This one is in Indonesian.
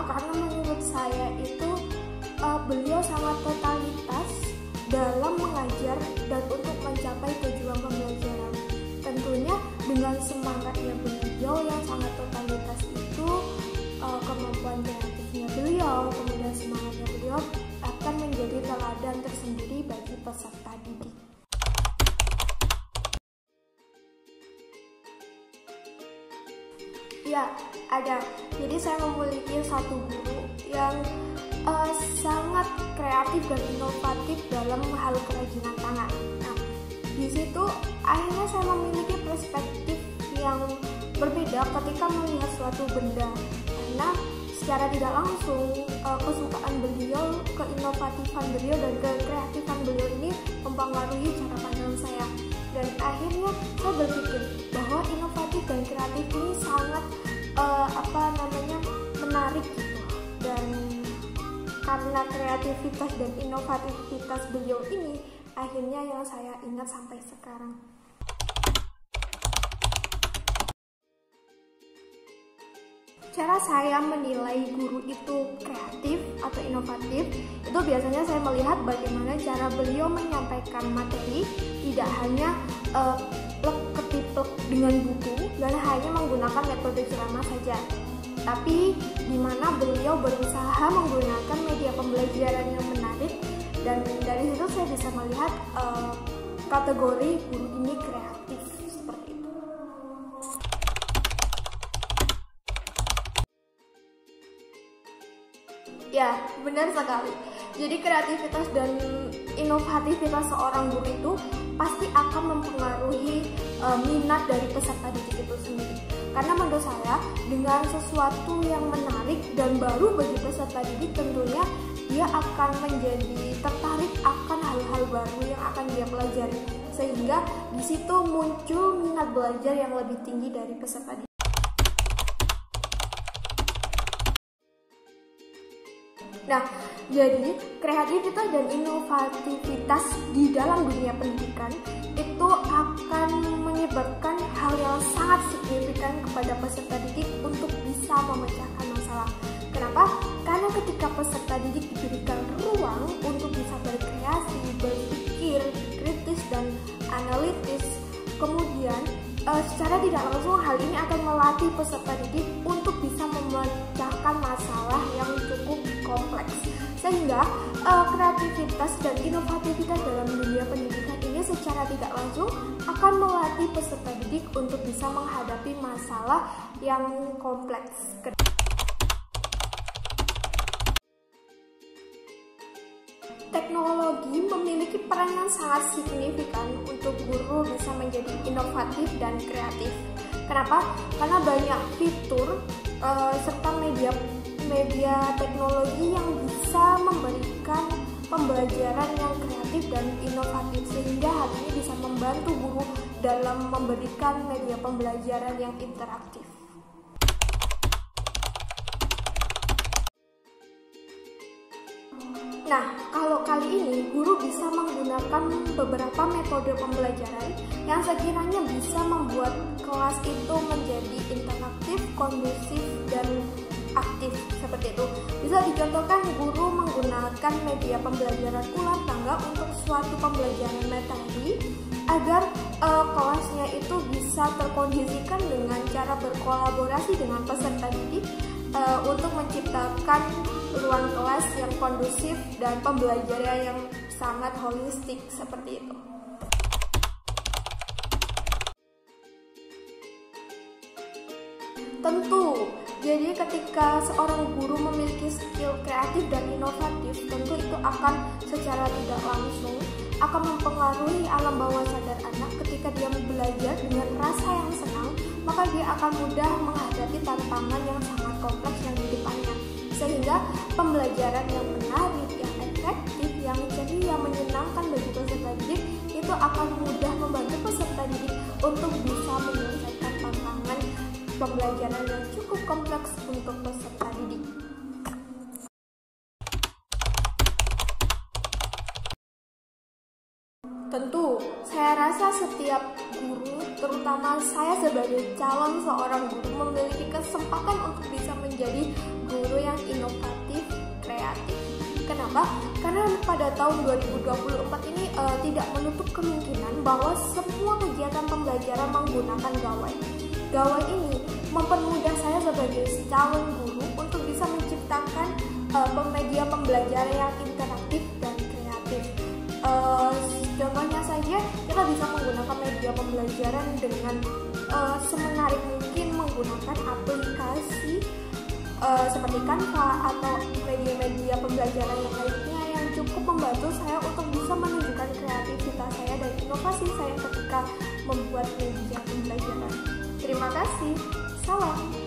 Karena menurut saya itu beliau sangat totalitas dalam mengajar dan untuk mencapai tujuan pembelajaran. Tentunya dengan semangatnya beliau yang sangat totalitas itu, kemampuan kreatifnya beliau, kemudian semangatnya beliau akan menjadi teladan tersendiri bagi peserta didik. Ya, ada. Jadi saya memiliki satu guru yang sangat kreatif dan inovatif dalam hal kerajinan tangan. Nah, di situ akhirnya saya memiliki perspektif yang berbeda ketika melihat suatu benda, karena secara tidak langsung kesukaan beliau, keinovatifan beliau dan kekreatifan beliau ini mempengaruhi cara pandang saya. Dan akhirnya saya berpikir bahwa inovatif dan kreatif ini sangat menarik gitu. Dan karena kreativitas dan inovativitas beliau ini akhirnya yang saya ingat sampai sekarang. Cara saya menilai guru itu kreatif atau inovatif itu biasanya saya melihat bagaimana cara beliau menyampaikan materi, tidak hanya plek-ketiplek dengan buku dan hanya menggunakan metode ceramah saja, tapi di mana beliau berusaha menggunakan media pembelajaran yang menarik, dan dari situ saya bisa melihat kategori guru ini kreatif seperti itu. Ya, benar sekali. Jadi kreativitas dan inovativitas seorang guru itu pasti akan mempengaruhi minat dari peserta didik itu sendiri. Karena menurut saya dengan sesuatu yang menarik dan baru bagi peserta didik, tentunya dia akan menjadi tertarik akan hal-hal baru yang akan dia pelajari, sehingga di situ muncul minat belajar yang lebih tinggi dari peserta didik. Nah, jadi kreativitas dan inovativitas di dalam dunia pendidikan itu akan menyebabkan hal yang sangat signifikan kepada peserta didik untuk bisa memecahkan masalah. Kenapa? Karena ketika peserta didik diberikan ruang untuk bisa berkreasi, berpikir kritis dan analitis, kemudian secara tidak langsung hal ini akan melatih peserta didik untuk bisa memecahkan masalah yang cukup kompleks, sehingga kreativitas dan inovativitas dalam dunia pendidikan ini secara tidak langsung akan melatih peserta didik untuk bisa menghadapi masalah yang kompleks. Teknologi memiliki peran yang sangat signifikan untuk guru bisa menjadi inovatif dan kreatif. Kenapa? Karena banyak fitur serta media teknologi yang bisa memberikan pembelajaran yang kreatif dan inovatif, sehingga hal ini bisa membantu guru dalam memberikan media pembelajaran yang interaktif. Nah, kalau kali ini guru bisa menggunakan beberapa metode pembelajaran yang sekiranya bisa membuat kelas itu menjadi interaktif, kondusif, dan aktif seperti itu. Bisa dicontohkan guru menggunakan media pembelajaran ulang tangga untuk suatu pembelajaran materi agar kelasnya itu bisa terkondisikan dengan cara berkolaborasi dengan peserta didik untuk menciptakan ruang kelas yang kondusif dan pembelajaran yang sangat holistik seperti itu. Tentu, jadi ketika seorang guru memiliki skill kreatif dan inovatif, tentu itu akan secara tidak langsung akan mempengaruhi alam bawah sadar anak. Ketika dia belajar dengan rasa yang senang, maka dia akan mudah menghadapi tantangan yang sangat kompleks yang di depannya. Sehingga pembelajaran yang menarik, yang efektif, yang ceria, menyenangkan bagi peserta didik itu akan mudah membantu peserta didik untuk bisa menyelesaikan tantangan pembelajaran yang cukup kompleks untuk peserta didik. Tentu, saya rasa setiap guru, terutama saya sebagai calon seorang guru, memiliki kesempatan untuk bisa menjadi guru yang inovatif, kreatif. Kenapa? Karena pada tahun 2024 ini tidak menutup kemungkinan bahwa semua kegiatan pembelajaran menggunakan gawai. Gawai ini mempermudah saya sebagai calon guru untuk bisa menciptakan media pembelajaran yang interaktif dan kreatif. Contohnya saja, kita bisa menggunakan media pembelajaran dengan semenarik mungkin menggunakan aplikasi seperti Canva atau media-media pembelajaran yang lainnya yang cukup membantu saya untuk bisa menunjukkan kreativitas saya dan inovasi saya ketika membuat media pembelajaran. Terima kasih. Salam.